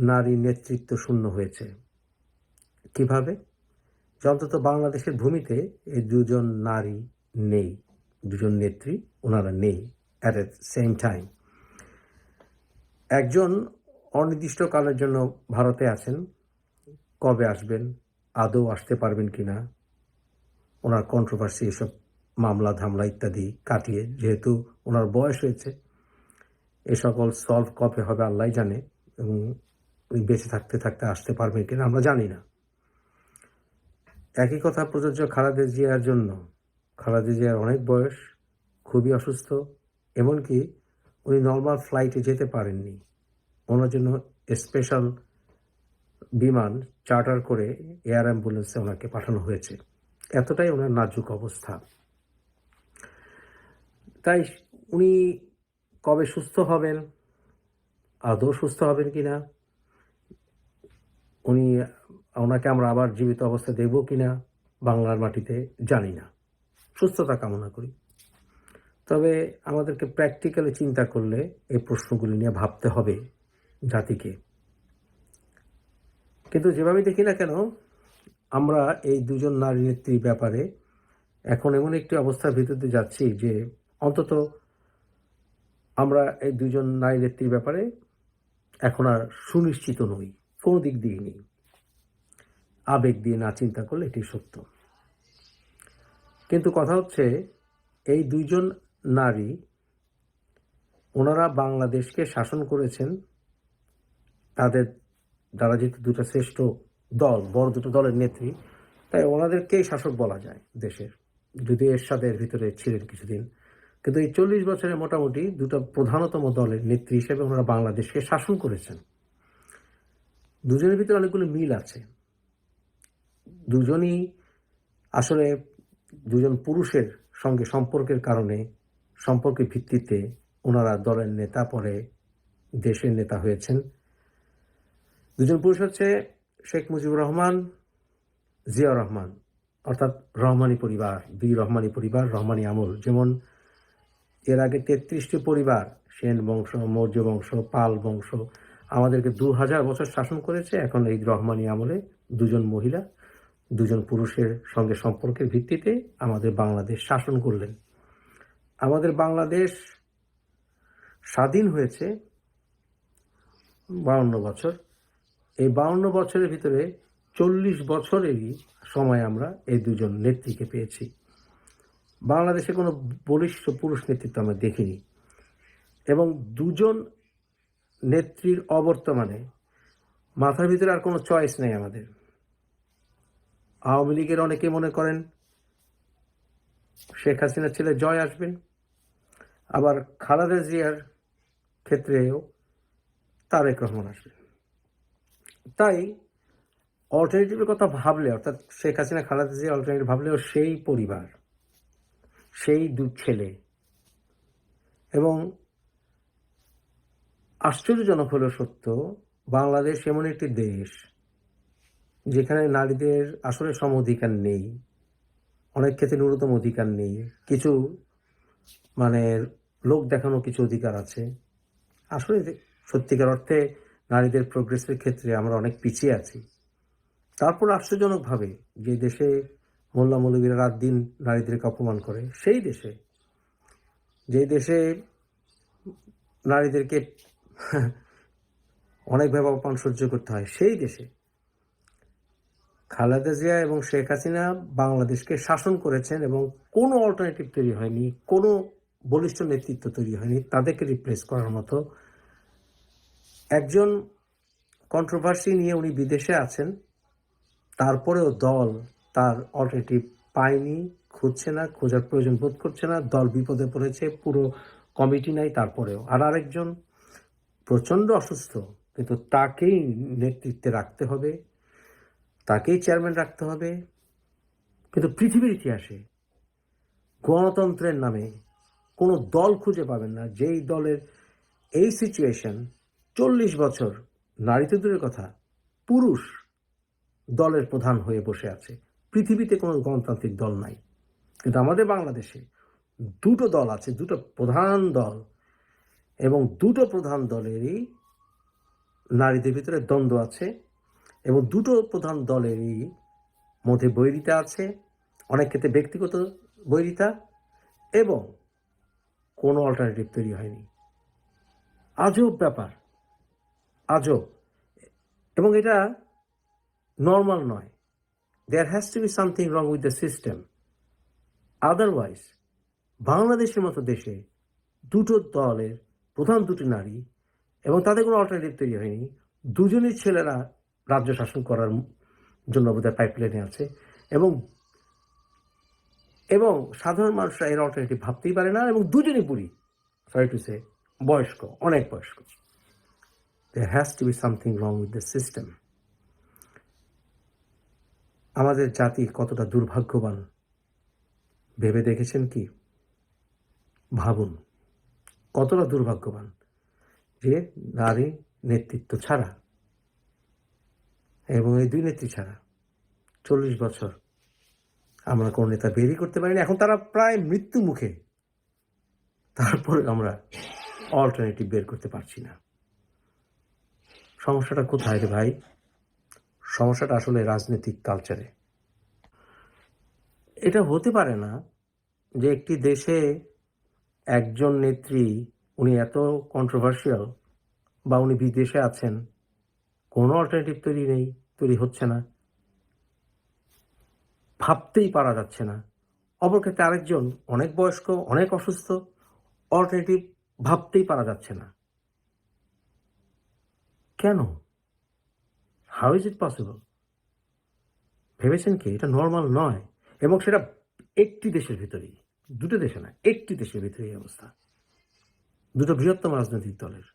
নারী নেতৃত্ব শূন্য হয়েছে। কিভাবে? যে অন্তত বাংলাদেশের ভূমিতে এই দুজন নারী নেই, দুজন নেত্রী ওনারা নেই অ্যাট এ সেম টাইম। একজন অনির্দিষ্টকালের জন্য ভারতে আছেন, কবে আসবেন, আদৌ আসতে পারবেন কিনা, ওনার কন্ট্রোভার্সি এসব মামলা ধামলা ইত্যাদি কাটিয়ে, যেহেতু ওনার বয়স হয়েছে, এ সকল সলভ কবে হবে আল্লাহ জানে, এবং উনি বেঁচে থাকতে থাকতে আসতে পারবেন কিনা আমরা জানি না। একই কথা প্রযোজ্য খালেদা জিয়ার জন্য। খালেদা জিয়ার অনেক বয়স, খুবই অসুস্থ, এমনকি উনি নর্মাল ফ্লাইটে যেতে পারেননি। ওনার জন্য স্পেশাল বিমান চার্টার করে এয়ার অ্যাম্বুলেন্সে ওনাকে পাঠানো হয়েছে। এতটাই ওনার নাজুক অবস্থা। তাই উনি কবে সুস্থ হবেন, আদৌ সুস্থ হবেন কিনা, ওনাকে আমরা আবার জীবিত অবস্থা দেব কিনা বাংলার মাটিতে জানি না। সুস্থতা কামনা করি। তবে আমাদেরকে প্র্যাকটিক্যালি চিন্তা করলে এই প্রশ্নগুলি নিয়ে ভাবতে হবে জাতিকে। কিন্তু যেভাবে দেখি না কেন, আমরা এই দুজন নারী নেত্রীর ব্যাপারে এখন এমন একটি অবস্থার ভিতর দিয়ে যাচ্ছি যে অন্তত আমরা এই দুজন নারী নেত্রীর ব্যাপারে এখন আর সুনিশ্চিত নই, কোনো দিক দিয়ে নেই। আবেগ দিয়ে না চিন্তা করলে এটি সত্য। কিন্তু কথা হচ্ছে, এই দুইজন নারী ওনারা বাংলাদেশকে শাসন করেছেন, তাদের দ্বারা যেহেতু দুটো শ্রেষ্ঠ দল, বড় দুটো দলের নেত্রী, তাই ওনাদেরকেই শাসক বলা যায় দেশের, যদি এরশাদের ভিতরে ছিলেন কিছুদিন। কিন্তু এই 40 বছরে মোটামুটি দুটো প্রধানতম দলের নেত্রী হিসেবে ওনারা বাংলাদেশকে শাসন করেছেন। দুজনের ভিতরে অনেকগুলো মিল আছে। দুজনই আসলে দুজন পুরুষের সঙ্গে সম্পর্কের কারণে, সম্পর্কের ভিত্তিতে ওনারা দলের নেতা, পরে দেশের নেতা হয়েছেন। দুজন পুরুষ হচ্ছে শেখ মুজিবুর রহমান, জিয়া রহমান, অর্থাৎ রহমানি পরিবার, দুই রহমানি পরিবার, রহমানি আমল। যেমন এর আগে 33টি পরিবার, সেন বংশ, মৌর্য বংশ, পাল বংশ, আমাদেরকে 2000 বছর শাসন করেছে। এখন এই রহমানি আমলে দুজন মহিলা, দুজন পুরুষের সঙ্গে সম্পর্কের ভিত্তিতে আমাদের বাংলাদেশ শাসন করলেন। আমাদের বাংলাদেশ স্বাধীন হয়েছে 52 বছর। এই 52 বছরের ভিতরে 40 বছরেরই সময় আমরা এই দুজন নেত্রীকে পেয়েছি। বাংলাদেশে কোনো বলিষ্ঠ পুরুষ নেতৃত্ব আমরা দেখিনি, এবং দুজন নেত্রীর অবর্তমানে মাথার ভিতরে আর কোনো চয়েস নেই আমাদের। আওয়ামী লীগের অনেকে মনে করেন শেখ হাসিনার ছেলে জয় আসবেন, আবার খালেদা জিয়ার ক্ষেত্রেও তারেক রহমান আসবেন। তাই অল্টারনেটিভের কথা ভাবলে, অর্থাৎ শেখ হাসিনা খালেদা জিয়া অল্টারনেটিভ ভাবলেও সেই পরিবার, সেই দু ছেলে, এবং আশ্চর্যজনক হলেও সত্য, বাংলাদেশ এমন একটি দেশ যেখানে নারীদের আসলে সম অধিকার নেই, অনেক ক্ষেত্রে ন্যূনতম অধিকার নেই, কিছু মানে লোক দেখানো কিছু অধিকার আছে। আসলে সত্যিকার অর্থে নারীদের প্রোগ্রেসের ক্ষেত্রে আমরা অনেক পিছিয়ে আছি। তারপর আশ্চর্যজনকভাবে যে দেশে মোল্লা মৌলবীরা রাত দিন নারীদেরকে অপমান করে, সেই দেশে, যে দেশে নারীদেরকে অনেকভাবে অপমান সহ্য করতে হয়, সেই দেশে খালেদা জিয়া এবং শেখ হাসিনা বাংলাদেশকে শাসন করেছেন, এবং কোনো অল্টারনেটিভ তৈরি হয়নি, কোনো বলিষ্ঠ নেতৃত্ব তৈরি হয়নি তাদেরকে রিপ্লেস করার মতো। একজন কন্ট্রোভার্সি নিয়ে উনি বিদেশে আছেন, তারপরেও দল তার অল্টারনেটিভ পায়নি, খুঁজছে না, খোঁজার প্রয়োজন বোধ করছে না। দল বিপদে পড়েছে, পুরো কমিটি নাই তারপরেও। আর আরেকজন প্রচণ্ড অসুস্থ, কিন্তু তাকেই নেতৃত্বে রাখতে হবে, তাকেই চেয়ারম্যান রাখতে হবে। কিন্তু পৃথিবীর ইতিহাসে গণতন্ত্রের নামে কোনো দল খুঁজে পাবেন না যেই দলের এই সিচুয়েশন 40 বছর, নারী তো দূরের কথা, পুরুষ দলের প্রধান হয়ে বসে আছে। পৃথিবীতে কোনো গণতান্ত্রিক দল নাই, কিন্তু আমাদের বাংলাদেশে দুটো দল আছে, দুটো প্রধান দল, এবং দুটো প্রধান দলেরই নারীদের ভিতরে দ্বন্দ্ব আছে এবং দুটো প্রধান দলেরই মধ্যে বৈরিতা আছে, অনেক ক্ষেত্রে ব্যক্তিগত বৈরিতা, এবং কোনো অল্টারনেটিভ তৈরি হয়নি। আজব ব্যাপার, আজব। এবং এটা নর্মাল নয়। There has to be something wrong with the system. Otherwise বাংলাদেশের মতো দেশে দুটো দলের প্রধান দুটি নারী এবং তাদের কোনো অল্টারনেটিভ তৈরি হয়নি, দুজনই ছেলেরা রাজ্য শাসন করার জন্য বোধহয় পাইপলাইনে আছে, এবং এবং সাধারণ মানুষরা এর অল্টারনেটিভ ভাবতেই পারে না, এবং দুজনই বুড়ি, সরি টু সে, বয়স্ক, অনেক বয়স্ক। There has to be something wrong with the system. আমাদের জাতি কতটা দুর্ভাগ্যবান ভেবে দেখেছেন কি? ভাবুন কতটা দুর্ভাগ্যবান যে নারী নেতৃত্ব ছাড়া, এবং এই দুই নেত্রী ছাড়া 40 বছর আমরা কোনো নেতা বেরই করতে পারিনি। এখন তারা প্রায় মৃত্যু মুখে, তারপরে আমরা অল্টারনেটিভ বের করতে পারছি না। সমস্যাটা কোথায় রে ভাই? সমস্যাটা আসলে রাজনৈতিক কালচারে। এটা হতে পারে না যে একটি দেশে একজন নেত্রী, উনি এত কন্ট্রোভার্সিয়াল, বা উনি বিদেশে আছেন, কোনো অল্টারনেটিভ তৈরি হচ্ছে না, ভাবতেই পারা যাচ্ছে না। অপরক্ষেত্রে আরেকজন অনেক বয়স্ক, অনেক অসুস্থ, অল্টারনেটিভ ভাবতেই পারা যাচ্ছে না। কেন? How is it possible? ভেবেছেন কি? এটা নর্মাল নয়, এবং সেটা একটি দেশের ভিতরেই, দুটো দেশে না, একটি দেশের ভিতরেই অবস্থা, দুটো বৃহত্তম রাজনৈতিক দলের।